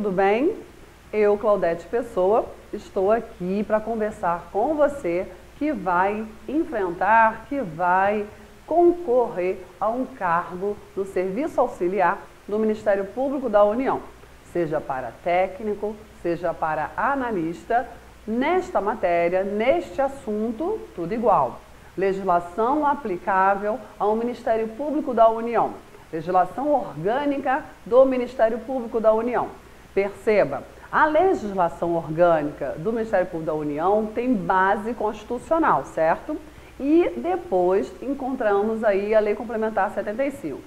tudo bem? Eu, Claudete Pessoa, estou aqui para conversar com você que vai enfrentar, que vai concorrer a um cargo no Serviço Auxiliar do Ministério Público da União, seja para técnico, seja para analista, nesta matéria, neste assunto, tudo igual. Legislação aplicável ao Ministério Público da União. Legislação orgânica do Ministério Público da União. Perceba, a legislação orgânica do Ministério Público da União tem base constitucional, certo? E depois encontramos aí a Lei Complementar 75.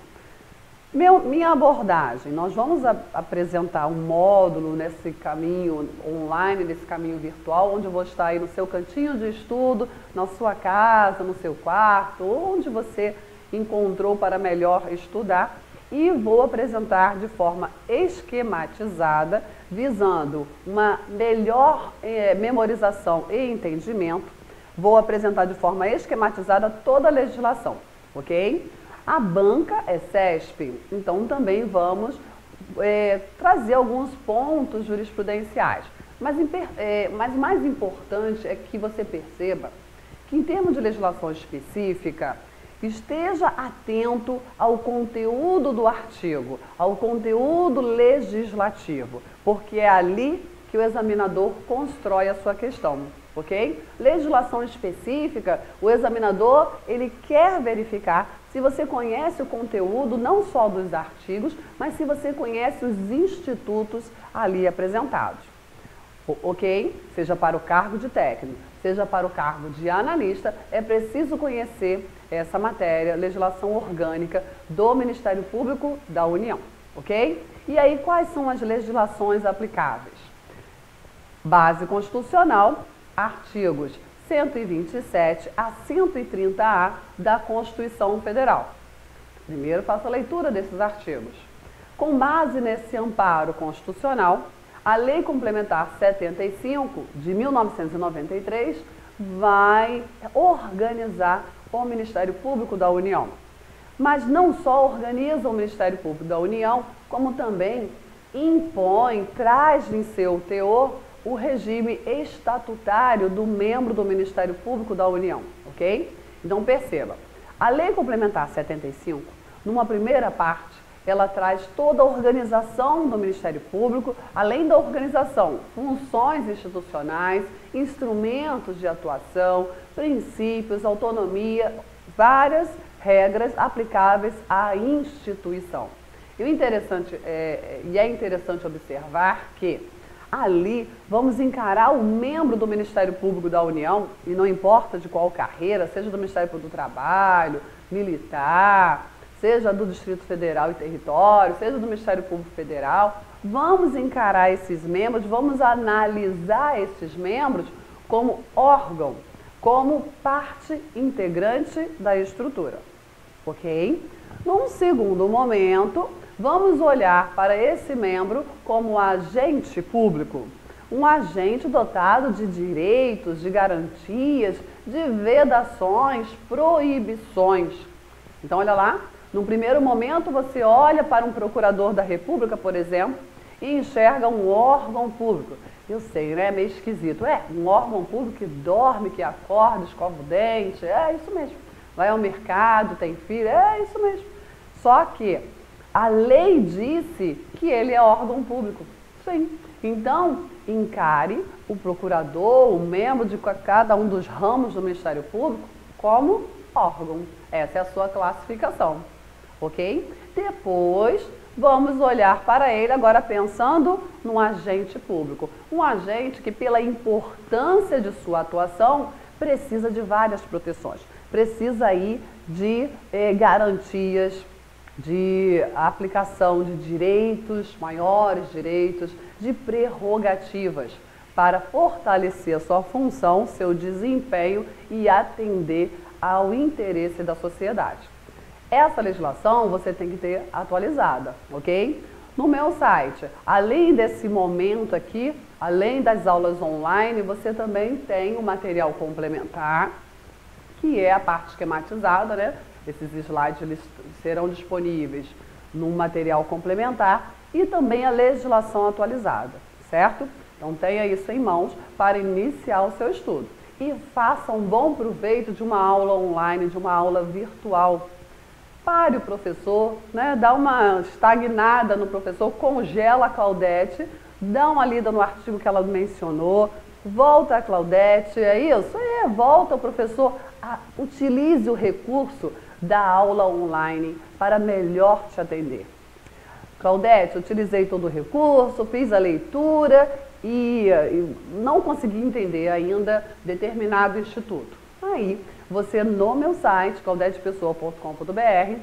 Minha abordagem, nós vamos apresentar um módulo nesse caminho online, nesse caminho virtual, onde eu vou estar aí no seu cantinho de estudo, na sua casa, no seu quarto, onde você encontrou para melhor estudar, e vou apresentar de forma esquematizada, visando uma melhor memorização e entendimento. Vou apresentar de forma esquematizada toda a legislação, ok? A banca é CESP, então também vamos trazer alguns pontos jurisprudenciais. Mas o mais importante é que você perceba que, em termos de legislação específica, esteja atento ao conteúdo do artigo, ao conteúdo legislativo, porque é ali que o examinador constrói a sua questão, ok? Legislação específica, o examinador, ele quer verificar se você conhece o conteúdo não só dos artigos, mas se você conhece os institutos ali apresentados, ok? Seja para o cargo de técnico, seja para o cargo de analista, é preciso conhecer essa matéria, legislação orgânica do Ministério Público da União, ok? E aí, quais são as legislações aplicáveis? Base constitucional, artigos 127 a 130A da Constituição Federal. Primeiro, faça a leitura desses artigos. Com base nesse amparo constitucional, a Lei Complementar 75 de 1993 vai organizar o Ministério Público da União. Mas não só organiza o Ministério Público da União, como também impõe, traz em seu teor o regime estatutário do membro do Ministério Público da União, ok? Então perceba, a Lei Complementar 75, numa primeira parte, ela traz toda a organização do Ministério Público, além da organização, funções institucionais, instrumentos de atuação, princípios, autonomia, várias regras aplicáveis à instituição. E é interessante observar que ali vamos encarar o membro do Ministério Público da União, e não importa de qual carreira, seja do Ministério Público do Trabalho, militar, seja do Distrito Federal e Território, seja do Ministério Público Federal, vamos encarar esses membros, vamos analisar esses membros como órgão, como parte integrante da estrutura, ok? Num segundo momento, vamos olhar para esse membro como agente público, um agente dotado de direitos, de garantias, de vedações, proibições. Então, olha lá, no primeiro momento você olha para um procurador da República, por exemplo, e enxerga um órgão público. Eu sei, né? É meio esquisito. Um órgão público que dorme, que acorda, escova o dente, é isso mesmo. Vai ao mercado, tem filho, é isso mesmo. Só que a lei disse que ele é órgão público. Sim. Então, encare o procurador, o membro de cada um dos ramos do Ministério Público como órgão. Essa é a sua classificação, ok? Depois, vamos olhar para ele agora pensando num agente público. Um agente que, pela importância de sua atuação, precisa de várias proteções. Precisa aí de garantias, de aplicação de direitos, maiores direitos, de prerrogativas para fortalecer a sua função, seu desempenho e atender ao interesse da sociedade. Essa legislação você tem que ter atualizada, ok? No meu site, além desse momento aqui, além das aulas online, você também tem o material complementar, que é a parte esquematizada, né? Esses slides eles serão disponíveis num material complementar e também a legislação atualizada, certo? Então tenha isso em mãos para iniciar o seu estudo. E faça um bom proveito de uma aula online, de uma aula virtual. Pare o professor, né? Dá uma estagnada no professor, congela a Claudete, dá uma lida no artigo que ela mencionou, volta a Claudete, é isso? Volta o professor, utilize o recurso da aula online para melhor te atender. Claudete, utilizei todo o recurso, fiz a leitura e não consegui entender ainda determinado instituto. Aí, você no meu site, claudetepessoa.com.br,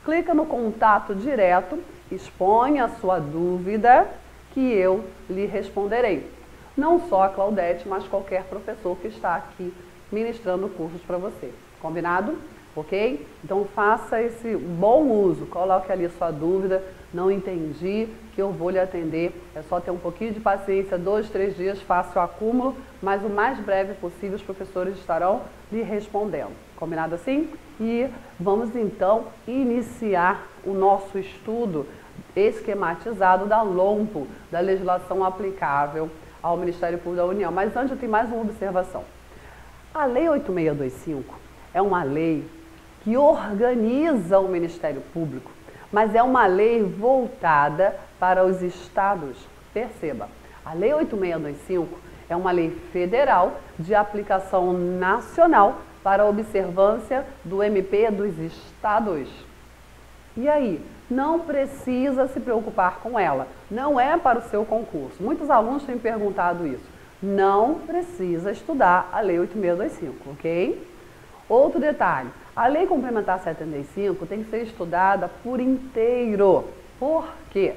clica no contato direto, expõe a sua dúvida que eu lhe responderei. Não só a Claudete, mas qualquer professor que está aqui ministrando cursos para você. Combinado? Ok? Então faça esse bom uso, coloque ali sua dúvida, não entendi, que eu vou lhe atender. É só ter um pouquinho de paciência, 2, 3 dias, faça o acúmulo, mas o mais breve possível os professores estarão lhe respondendo. Combinado assim? E vamos então iniciar o nosso estudo esquematizado da LOMPO, da legislação aplicável ao Ministério Público da União. Mas antes eu tenho mais uma observação. A Lei 8625 é uma lei que organiza o Ministério Público, mas é uma lei voltada para os estados. Perceba, a Lei 8625 é uma lei federal de aplicação nacional para a observância do MP dos estados. E aí, não precisa se preocupar com ela, não é para o seu concurso. Muitos alunos têm perguntado isso. Não precisa estudar a Lei 8625, ok? Outro detalhe, a Lei Complementar 75 tem que ser estudada por inteiro. Por quê?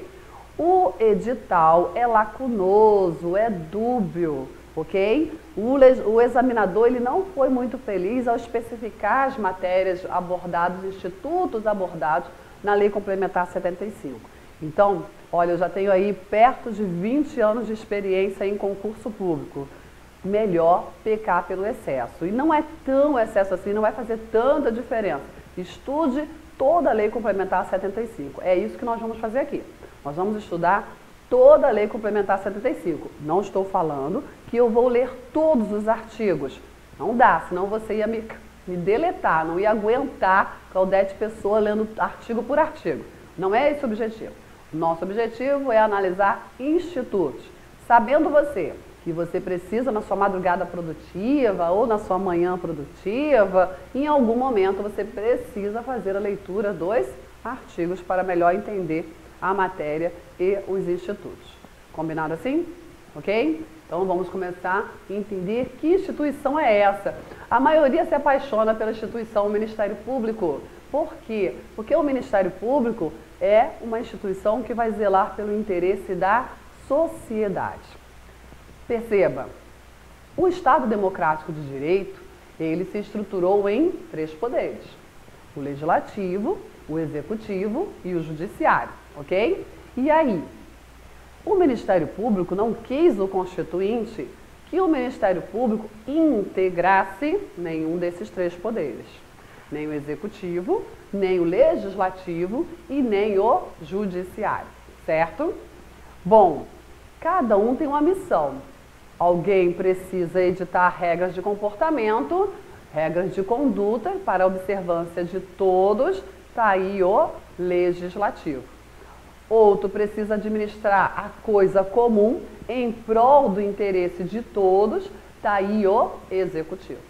O edital é lacunoso, é dúbio, ok? O examinador ele não foi muito feliz ao especificar as matérias abordadas, institutos abordados na Lei Complementar 75. Então, olha, eu já tenho aí perto de 20 anos de experiência em concurso público. Melhor pecar pelo excesso. E não é tão excesso assim, não vai fazer tanta diferença. Estude toda a Lei Complementar 75. É isso que nós vamos fazer aqui. Nós vamos estudar toda a Lei Complementar 75. Não estou falando que eu vou ler todos os artigos. Não dá, senão você ia me deletar, não ia aguentar Claudete Pessoa lendo artigo por artigo. Não é esse o objetivo. Nosso objetivo é analisar institutos. Sabendo você que você precisa na sua madrugada produtiva ou na sua manhã produtiva, em algum momento você precisa fazer a leitura dos artigos para melhor entender a matéria e os institutos. Combinado assim? Ok? Então vamos começar a entender que instituição é essa. A maioria se apaixona pela instituição Ministério Público. Por quê? Porque o Ministério Público é uma instituição que vai zelar pelo interesse da sociedade. Perceba, o Estado Democrático de Direito, ele se estruturou em 3 poderes. O Legislativo, o Executivo e o Judiciário, ok? E aí, o Ministério Público não quis o Constituinte que o Ministério Público integrasse nenhum desses 3 poderes. Nem o Executivo, nem o Legislativo e nem o Judiciário, certo? Bom, cada um tem uma missão. Alguém precisa editar regras de comportamento, regras de conduta para a observância de todos, está aí o Legislativo. Outro precisa administrar a coisa comum em prol do interesse de todos, está aí o Executivo,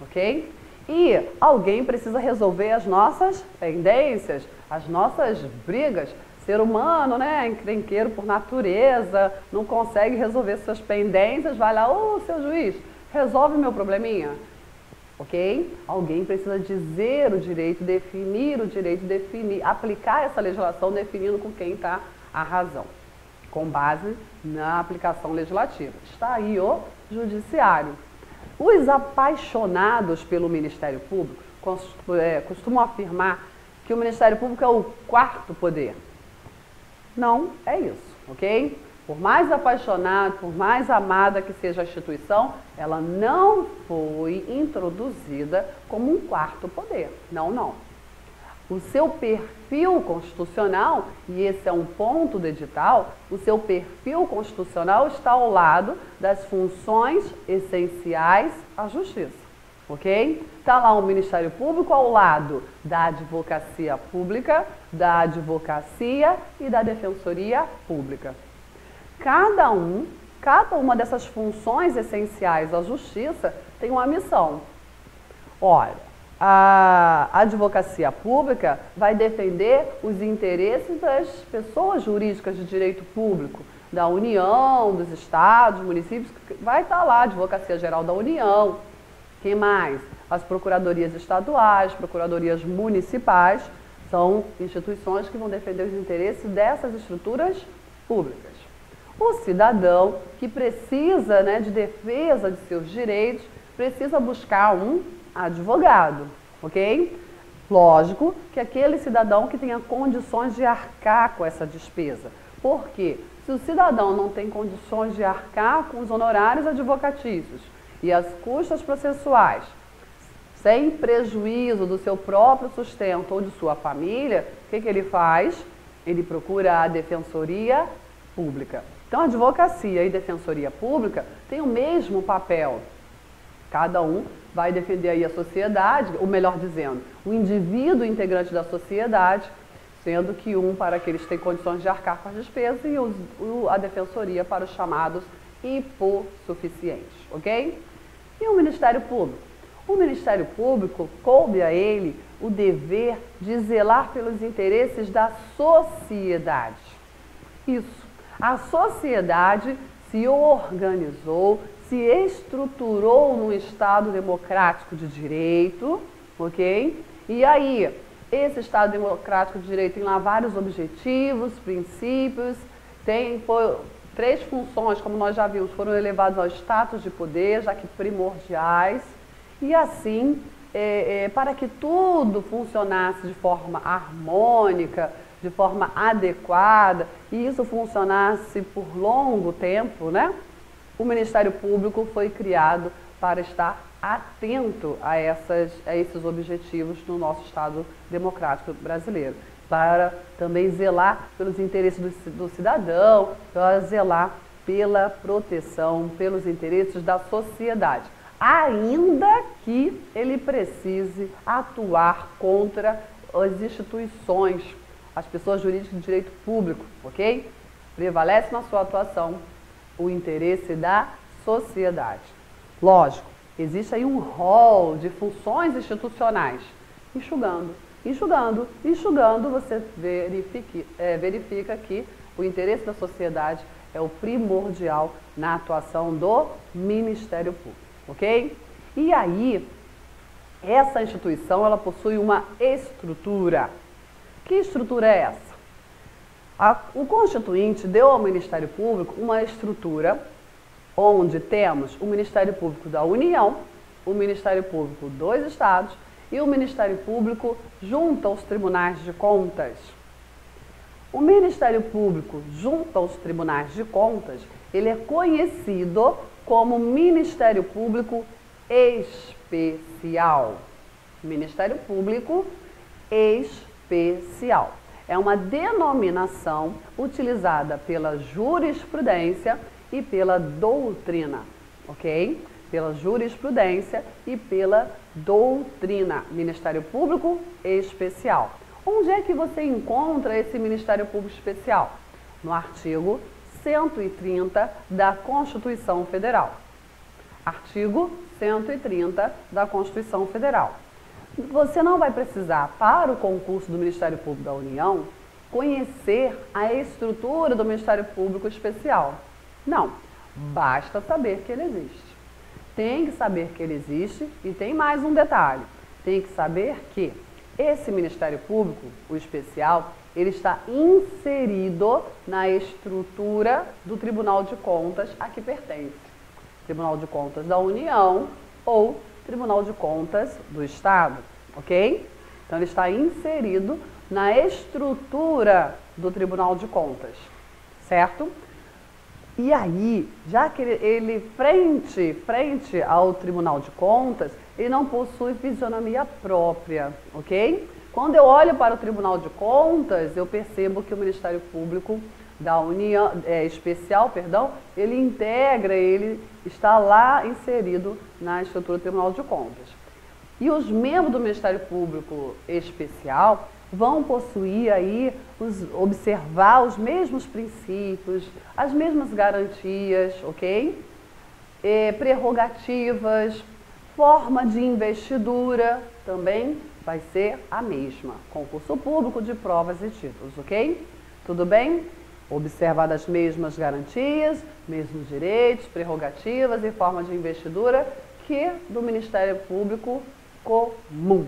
ok? E alguém precisa resolver as nossas pendências, as nossas brigas. Ser humano, né, encrenqueiro por natureza, não consegue resolver suas pendências, vai lá, ô, seu juiz, resolve meu probleminha. Ok? Alguém precisa dizer o direito, definir o direito, aplicar essa legislação definindo com quem está a razão, com base na aplicação legislativa. Está aí o Judiciário. Os apaixonados pelo Ministério Público costumam afirmar que o Ministério Público é o 4º poder. Não é isso, ok? Por mais apaixonada, por mais amada que seja a instituição, ela não foi introduzida como um 4º poder. Não, não. o seu perfil constitucional, e esse é um ponto do edital, o seu perfil constitucional está ao lado das funções essenciais à justiça, ok? Está lá o Ministério Público ao lado da Advocacia Pública, da Advocacia e da Defensoria Pública. Cada uma dessas funções essenciais à justiça tem uma missão. Olha, a advocacia pública vai defender os interesses das pessoas jurídicas de direito público, da União, dos estados, municípios, vai estar lá a Advocacia Geral da União. Quem mais? As procuradorias estaduais, procuradorias municipais, são instituições que vão defender os interesses dessas estruturas públicas. O cidadão que precisa, né, de defesa de seus direitos, precisa buscar um advogado, ok? Lógico que aquele cidadão que tenha condições de arcar com essa despesa. Por quê? Se o cidadão não tem condições de arcar com os honorários advocatícios e as custas processuais, sem prejuízo do seu próprio sustento ou de sua família, o que ele faz? Ele procura a Defensoria Pública. Então, a advocacia e defensoria pública têm o mesmo papel. Cada um vai defender aí a sociedade, ou melhor dizendo, o indivíduo integrante da sociedade, sendo que um para aqueles que têm condições de arcar com as despesas e a defensoria para os chamados hipossuficientes, ok? E o Ministério Público? O Ministério Público coube a ele o dever de zelar pelos interesses da sociedade. Isso. A sociedade se organizou, se estruturou num Estado democrático de direito, ok? E aí, esse Estado democrático de direito tem lá vários objetivos, princípios, tem 3 funções, como nós já vimos, foram elevados ao status de poder, já que primordiais, e assim, para que tudo funcionasse de forma harmônica, de forma adequada, e isso funcionasse por longo tempo, né? O Ministério Público foi criado para estar atento a esses objetivos no nosso Estado democrático brasileiro, para também zelar pelos interesses do cidadão, para zelar pela proteção, pelos interesses da sociedade, ainda que ele precise atuar contra as instituições, as pessoas jurídicas de direito público, ok? Prevalece na sua atuação o interesse da sociedade. Lógico, existe aí um rol de funções institucionais. Enxugando, você verifica que o interesse da sociedade é o primordial na atuação do Ministério Público, ok? E aí, essa instituição, ela possui uma estrutura. Que estrutura é essa? O Constituinte deu ao Ministério Público uma estrutura onde temos o Ministério Público da União, o Ministério Público dos Estados e o Ministério Público junto aos Tribunais de Contas. O Ministério Público junto aos Tribunais de Contas, ele é conhecido como Ministério Público Especial. Ministério Público Especial. É uma denominação utilizada pela jurisprudência e pela doutrina, ok? Pela jurisprudência e pela doutrina. Ministério Público Especial. Onde é que você encontra esse Ministério Público Especial? No artigo 130 da Constituição Federal. Artigo 130 da Constituição Federal. Você não vai precisar, para o concurso do Ministério Público da União, conhecer a estrutura do Ministério Público Especial. Não, basta saber que ele existe. Tem que saber que ele existe e tem mais um detalhe. Tem que saber que esse Ministério Público, o especial, ele está inserido na estrutura do Tribunal de Contas a que pertence. Tribunal de Contas da União ou Tribunal de Contas do Estado, ok? Então, ele está inserido na estrutura do Tribunal de Contas, certo? E aí, já que ele frente ao Tribunal de Contas, ele não possui fisionomia própria, ok? Quando eu olho para o Tribunal de Contas, eu percebo que o Ministério Público da União, Especial, ele integra, ele está lá inserido na estrutura do Tribunal de Contas. E os membros do Ministério Público Especial vão possuir aí, observar os mesmos princípios, as mesmas garantias, ok? Prerrogativas, forma de investidura também vai ser a mesma. Concurso público de provas e títulos, ok? Tudo bem? Observar as mesmas garantias, mesmos direitos, prerrogativas e forma de investidura que do Ministério Público Comum,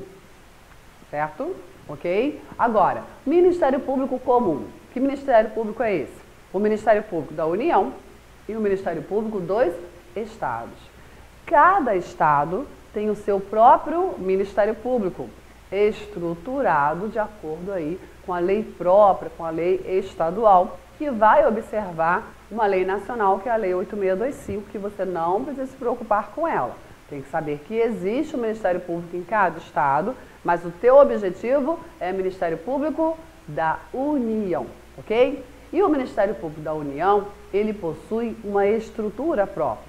certo? Ok? Agora, Ministério Público Comum. Que Ministério Público é esse? O Ministério Público da União e o Ministério Público dos Estados. Cada estado tem o seu próprio Ministério Público, estruturado de acordo aí com a lei própria, com a lei estadual, que vai observar uma lei nacional, que é a Lei 8625, que você não precisa se preocupar com ela. Tem que saber que existe o Ministério Público em cada estado, mas o teu objetivo é o Ministério Público da União, ok? E o Ministério Público da União, ele possui uma estrutura própria.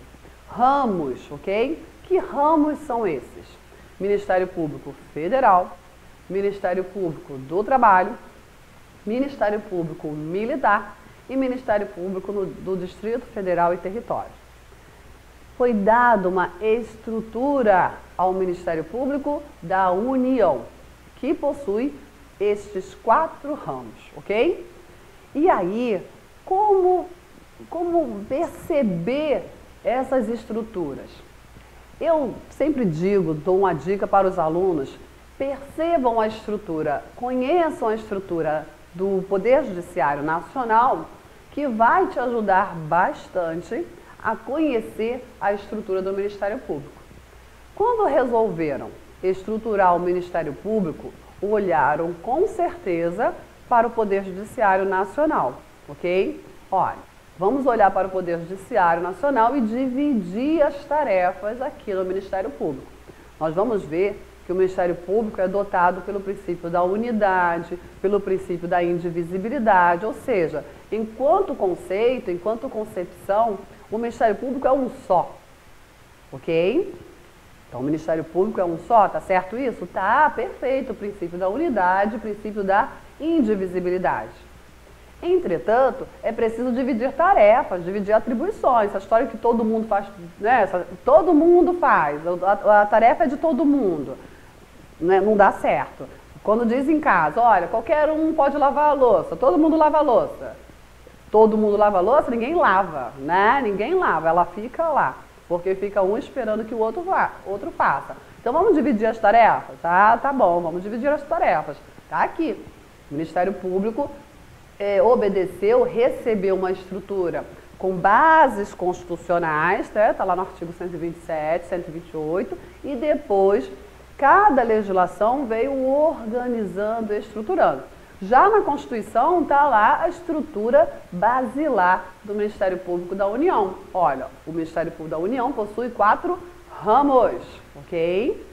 Ramos, ok? Que ramos são esses? Ministério Público Federal, Ministério Público do Trabalho, Ministério Público Militar e Ministério Público do Distrito Federal e Território. Foi dada uma estrutura ao Ministério Público da União, que possui estes 4 ramos, ok? E aí, como perceber essas estruturas? Eu sempre digo, dou uma dica para os alunos, percebam a estrutura, conheçam a estrutura do Poder Judiciário Nacional, que vai te ajudar bastante a conhecer a estrutura do Ministério Público. Quando resolveram estruturar o Ministério Público, olharam com certeza para o Poder Judiciário Nacional, ok? Olha, vamos olhar para o Poder Judiciário Nacional e dividir as tarefas aqui no Ministério Público. Nós vamos ver que o Ministério Público é dotado pelo princípio da unidade, pelo princípio da indivisibilidade, ou seja, enquanto conceito, enquanto concepção, o Ministério Público é um só, ok? Então, o Ministério Público é um só, tá certo isso? Tá, perfeito, o princípio da unidade, o princípio da indivisibilidade. Entretanto, é preciso dividir tarefas, dividir atribuições, essa história que todo mundo faz, né? Todo mundo faz, a tarefa é de todo mundo, né? Não dá certo. Quando diz em casa, olha, qualquer um pode lavar a louça, todo mundo lava a louça. Todo mundo lava a louça, ninguém lava, né? Ninguém lava, ela fica lá, porque fica um esperando que o outro faça. Então vamos dividir as tarefas? Tá bom, vamos dividir as tarefas. Tá aqui. O Ministério Público obedeceu, recebeu uma estrutura com bases constitucionais, né? Tá lá no artigo 127, 128, e depois cada legislação veio organizando e estruturando. Já na Constituição está lá a estrutura basilar do Ministério Público da União. Olha, o Ministério Público da União possui 4 ramos, ok?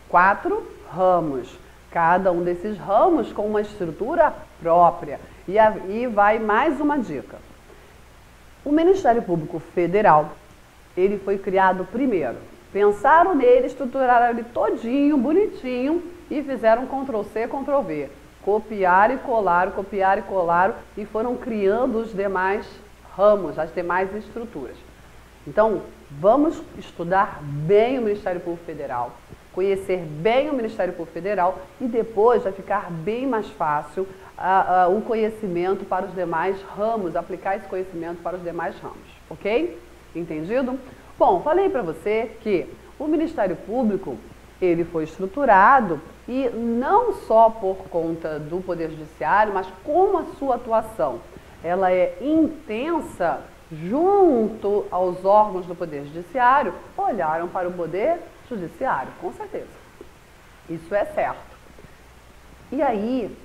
4 ramos. Cada um desses ramos com uma estrutura própria. E aí vai mais uma dica. O Ministério Público Federal, ele foi criado primeiro. Pensaram nele, estruturaram ele todinho, bonitinho e fizeram Ctrl+C, Ctrl+V. Copiaram e colaram e foram criando os demais ramos, as demais estruturas. Então, vamos estudar bem o Ministério Público Federal, conhecer bem o Ministério Público Federal e depois vai ficar bem mais fácil o conhecimento para os demais ramos, aplicar esse conhecimento para os demais ramos, ok? Entendido? Bom, falei para você que o Ministério Público, ele foi estruturado e não só por conta do Poder Judiciário, mas como a sua atuação, ela é intensa junto aos órgãos do Poder Judiciário, olharam para o Poder Judiciário, com certeza. Isso é certo. E aí,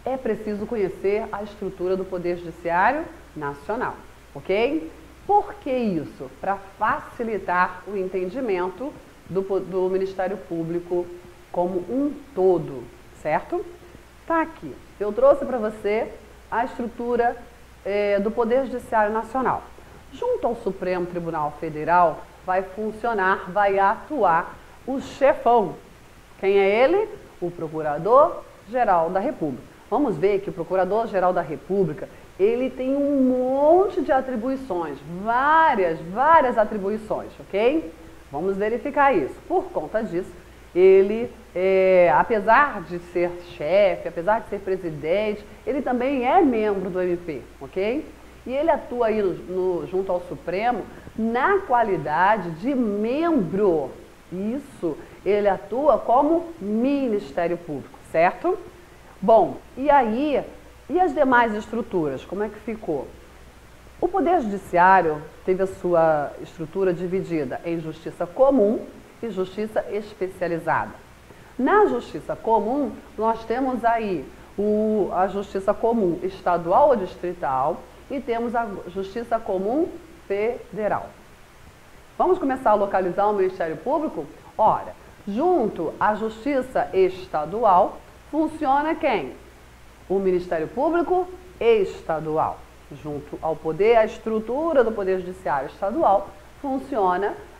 é preciso conhecer a estrutura do Poder Judiciário Nacional, ok? Por que isso? Para facilitar o entendimento do Ministério Público como um todo, certo? Tá aqui. Eu trouxe para você a estrutura do Poder Judiciário Nacional. Junto ao Supremo Tribunal Federal vai funcionar, vai atuar o chefão. Quem é ele? O Procurador-Geral da República. Vamos ver que o Procurador-Geral da República, ele tem um monte de atribuições, várias atribuições, ok? Vamos verificar isso. Por conta disso, ele, apesar de ser chefe, apesar de ser presidente, ele também é membro do MP, ok? E ele atua aí junto ao Supremo na qualidade de membro. Isso, ele atua como Ministério Público, certo? Bom, e aí, e as demais estruturas, como é que ficou? O Poder Judiciário teve a sua estrutura dividida em Justiça Comum e Justiça Especializada. Na Justiça Comum, nós temos aí a Justiça Comum Estadual ou Distrital e temos a Justiça Comum Federal. Vamos começar a localizar o Ministério Público? Ora, junto à Justiça Estadual, funciona quem? O Ministério Público Estadual. Junto ao poder, a estrutura do Poder Judiciário Estadual,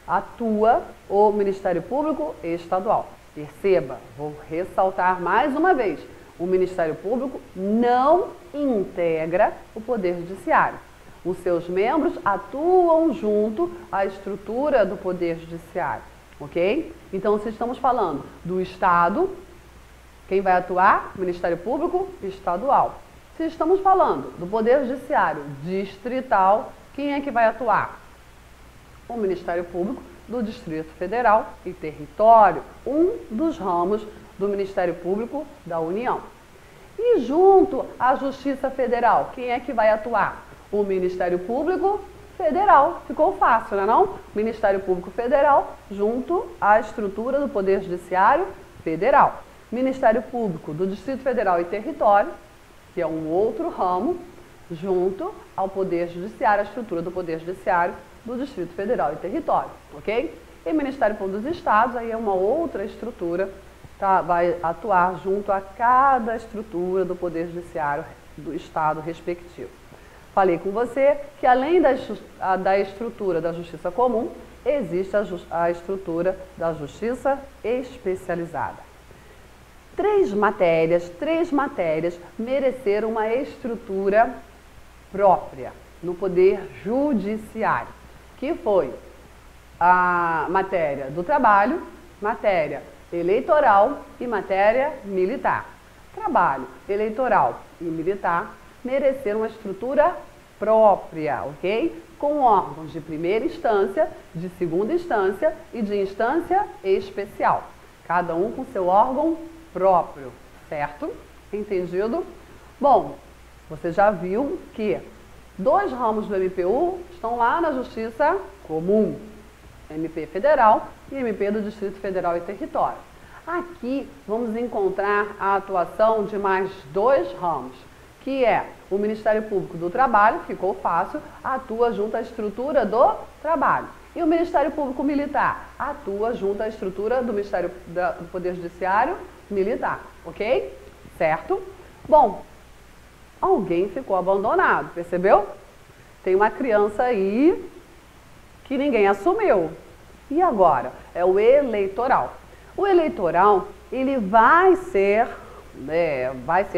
atua o Ministério Público Estadual. Perceba, vou ressaltar mais uma vez, o Ministério Público não integra o Poder Judiciário. Os seus membros atuam junto à estrutura do Poder Judiciário, ok? Então, se estamos falando do Estado, quem vai atuar? O Ministério Público Estadual. Se estamos falando do Poder Judiciário Distrital, quem é que vai atuar? O Ministério Público do Distrito Federal e Território, um dos ramos do Ministério Público da União. E junto à Justiça Federal, quem é que vai atuar? O Ministério Público Federal. Ficou fácil, não é não? Ministério Público Federal junto à estrutura do Poder Judiciário Federal. Ministério Público do Distrito Federal e Território, que é um outro ramo, junto ao Poder Judiciário, a estrutura do Poder Judiciário do Distrito Federal e Território, ok? E Ministério Público dos Estados, aí é uma outra estrutura, tá? Vai atuar junto a cada estrutura do Poder Judiciário do Estado respectivo. Falei com você que além da estrutura da Justiça Comum, existe a estrutura da Justiça Especializada. Três matérias mereceram uma estrutura própria no Poder Judiciário, que foi a matéria do trabalho, matéria eleitoral e matéria militar. Trabalho, eleitoral e militar mereceram uma estrutura própria, ok? Com órgãos de primeira instância, de segunda instância e de instância especial. Cada um com seu órgão próprio, certo? Entendido? Bom, você já viu que dois ramos do MPU estão lá na Justiça Comum, MP Federal e MP do Distrito Federal e Território. Aqui vamos encontrar a atuação de mais dois ramos, que é o Ministério Público do Trabalho, ficou fácil, atua junto à estrutura do trabalho. E o Ministério Público Militar atua junto à estrutura do Ministério do Poder Judiciário Militar, ok? Certo? Bom, alguém ficou abandonado, percebeu? Tem uma criança aí que ninguém assumiu. E agora? É o eleitoral. O eleitoral, ele vai ser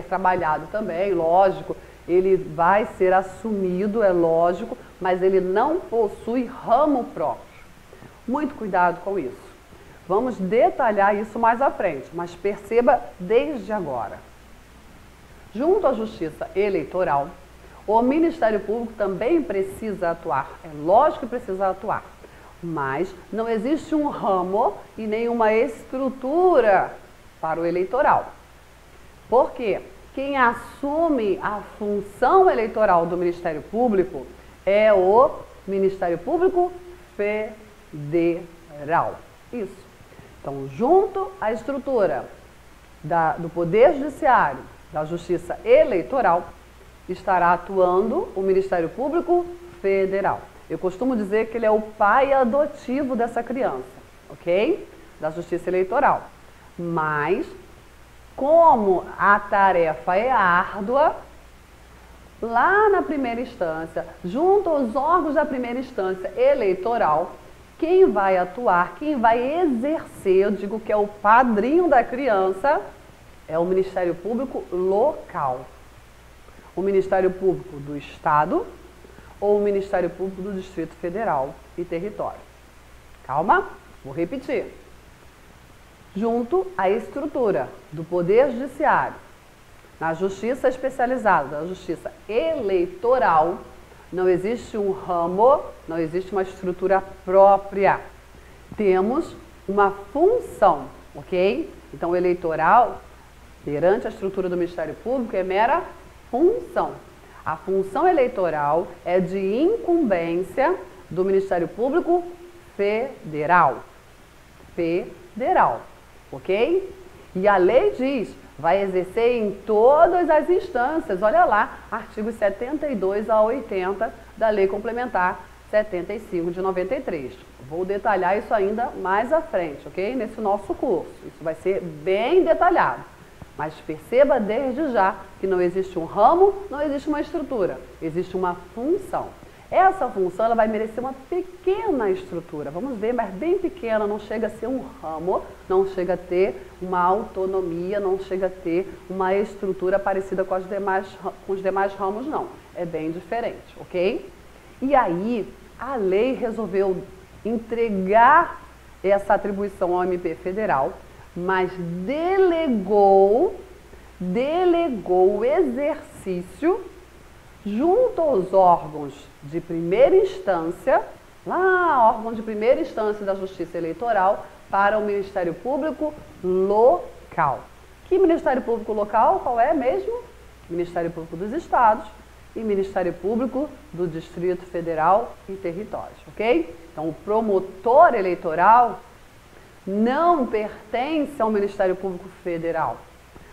trabalhado também, lógico, ele vai ser assumido, é lógico, mas ele não possui ramo próprio. Muito cuidado com isso. Vamos detalhar isso mais à frente, mas perceba desde agora. Junto à Justiça Eleitoral, o Ministério Público também precisa atuar. É lógico que precisa atuar, mas não existe um ramo e nenhuma estrutura para o eleitoral. Por quê? Quem assume a função eleitoral do Ministério Público é o Ministério Público Federal. Isso. Então, junto à estrutura do Poder Judiciário, da Justiça Eleitoral, estará atuando o Ministério Público Federal. Eu costumo dizer que ele é o pai adotivo dessa criança, ok? Da Justiça Eleitoral. Mas como a tarefa é árdua, lá na primeira instância, junto aos órgãos da primeira instância eleitoral, quem vai atuar, quem vai exercer, eu digo que é o padrinho da criança, é o Ministério Público local. O Ministério Público do Estado ou o Ministério Público do Distrito Federal e Território. Calma, vou repetir. Junto à estrutura do Poder Judiciário, na Justiça Especializada, na Justiça Eleitoral, não existe um ramo, não existe uma estrutura própria. Temos uma função, ok? Então, o eleitoral, perante a estrutura do Ministério Público, é mera função. A função eleitoral é de incumbência do Ministério Público Federal. Federal, ok? E a lei diz, vai exercer em todas as instâncias, olha lá, artigos 72 a 80 da Lei Complementar 75 de 93. Vou detalhar isso ainda mais à frente, ok? Nesse nosso curso. Isso vai ser bem detalhado. Mas perceba desde já que não existe um ramo, não existe uma estrutura, existe uma função. Essa função ela vai merecer uma pequena estrutura, vamos ver, mas bem pequena, não chega a ser um ramo, não chega a ter uma autonomia, não chega a ter uma estrutura parecida com os demais ramos, não. É bem diferente, ok? E aí, a lei resolveu entregar essa atribuição ao MP Federal, mas delegou o exercício junto aos órgãos de primeira instância, lá, órgão de primeira instância da Justiça Eleitoral, para o Ministério Público local. Que Ministério Público local? Qual é mesmo? Ministério Público dos Estados e Ministério Público do Distrito Federal e Territórios, ok? Então, o promotor eleitoral não pertence ao Ministério Público Federal,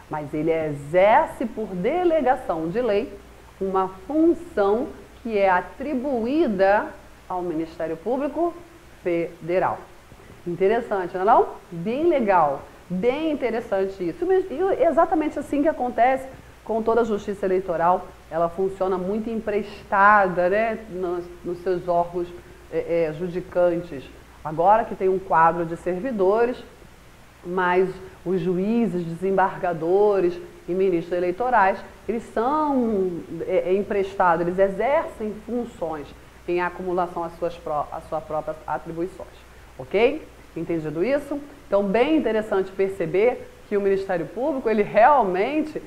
mas ele exerce por delegação de lei uma função que é atribuída ao Ministério Público Federal. Interessante, não é não? Bem legal, bem interessante isso. E exatamente assim que acontece com toda a Justiça Eleitoral, ela funciona muito emprestada, né, nos seus órgãos judicantes. Agora que tem um quadro de servidores, mas os juízes, desembargadores e ministros eleitorais, eles são emprestados, eles exercem funções em acumulação às suas próprias atribuições, ok? Entendido isso? Então, bem interessante perceber que o Ministério Público, ele realmente,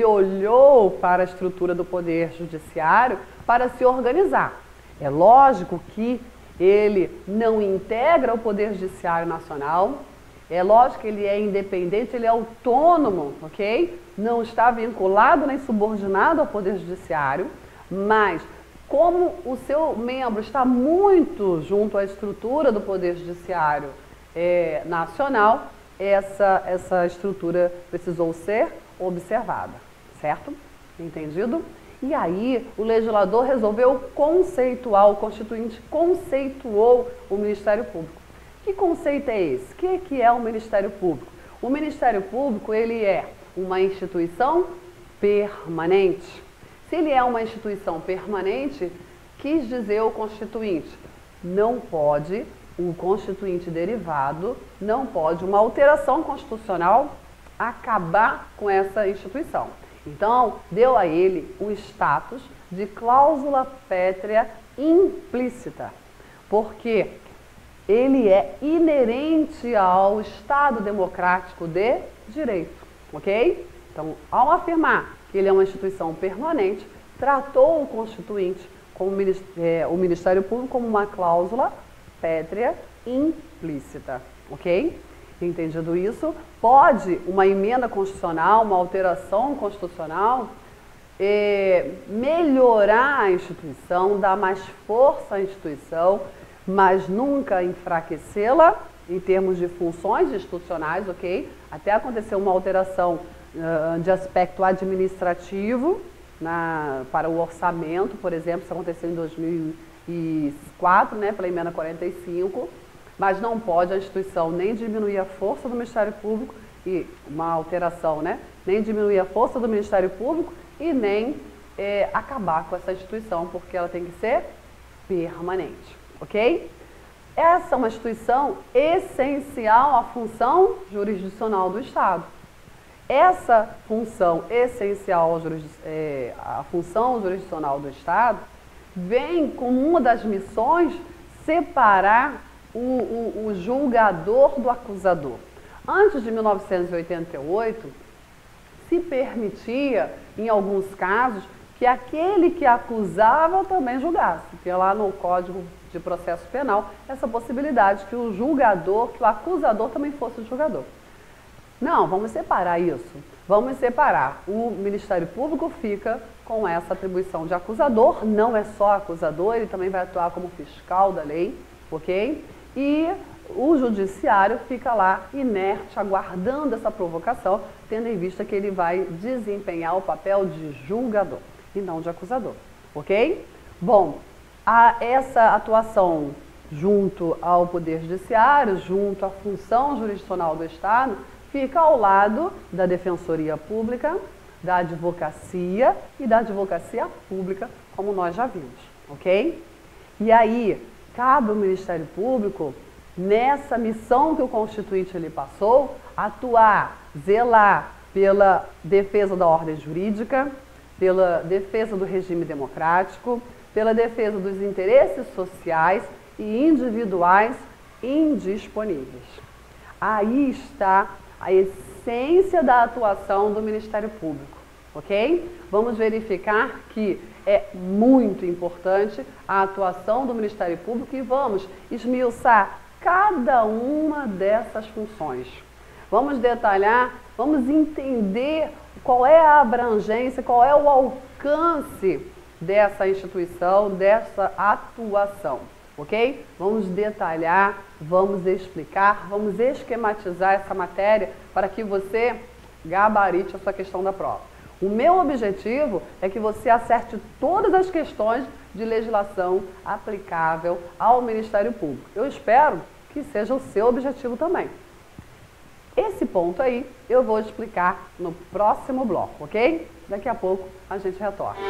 olhou para a estrutura do Poder Judiciário para se organizar. É lógico que ele não integra o Poder Judiciário Nacional, é lógico que ele é independente, ele é autônomo, ok? Não está vinculado nem subordinado ao Poder Judiciário, mas como o seu membro está muito junto à estrutura do Poder Judiciário nacional, essa estrutura precisou ser observada, certo? Entendido? E aí o legislador resolveu conceituar, o Constituinte conceituou o Ministério Público. Que conceito é esse? O que é o Ministério Público? O Ministério Público, ele é uma instituição permanente. Se ele é uma instituição permanente, quis dizer o Constituinte, não pode, o Constituinte derivado, não pode uma alteração constitucional acabar com essa instituição. Então, deu a ele o status de cláusula pétrea implícita, porque ele é inerente ao Estado democrático de direito, ok? Então, ao afirmar que ele é uma instituição permanente, tratou o Constituinte, como o Ministério Público, como uma cláusula pétrea implícita, ok? Entendido isso, pode uma emenda constitucional, uma alteração constitucional, melhorar a instituição, dar mais força à instituição, mas nunca enfraquecê-la em termos de funções institucionais, ok? Até aconteceu uma alteração de aspecto administrativo para o orçamento, por exemplo, isso aconteceu em 2004, né, pela emenda 45, mas não pode a instituição nem diminuir a força do Ministério Público e uma alteração, né? Nem diminuir a força do Ministério Público e nem acabar com essa instituição, porque ela tem que ser permanente, ok? Essa é uma instituição essencial à função jurisdicional do Estado. Essa função essencial à função jurisdicional do Estado vem com uma das missões separar o julgador do acusador. Antes de 1988, se permitia, em alguns casos, que aquele que acusava também julgasse. Porque lá no Código de Processo Penal, essa possibilidade que o julgador, que o acusador também fosse o julgador. Não, vamos separar isso. Vamos separar. O Ministério Público fica com essa atribuição de acusador, não é só acusador, ele também vai atuar como fiscal da lei, ok? E o Judiciário fica lá inerte, aguardando essa provocação, tendo em vista que ele vai desempenhar o papel de julgador e não de acusador, ok? Bom, essa atuação junto ao Poder Judiciário, junto à função jurisdicional do Estado, fica ao lado da Defensoria Pública, da Advocacia e da Advocacia Pública, como nós já vimos, ok? E aí, cabe ao Ministério Público, nessa missão que o Constituinte lhe passou, atuar, zelar pela defesa da ordem jurídica, pela defesa do regime democrático, pela defesa dos interesses sociais e individuais indisponíveis. Aí está a essência da atuação do Ministério Público, ok? Vamos verificar que é muito importante a atuação do Ministério Público e vamos esmiuçar cada uma dessas funções. Vamos detalhar, vamos entender qual é a abrangência, qual é o alcance dessa instituição, dessa atuação, ok? Vamos detalhar, vamos explicar, vamos esquematizar essa matéria para que você gabarite a sua questão da prova. O meu objetivo é que você acerte todas as questões de legislação aplicável ao Ministério Público. Eu espero que seja o seu objetivo também. Esse ponto aí eu vou explicar no próximo bloco, ok? Daqui a pouco a gente retorna.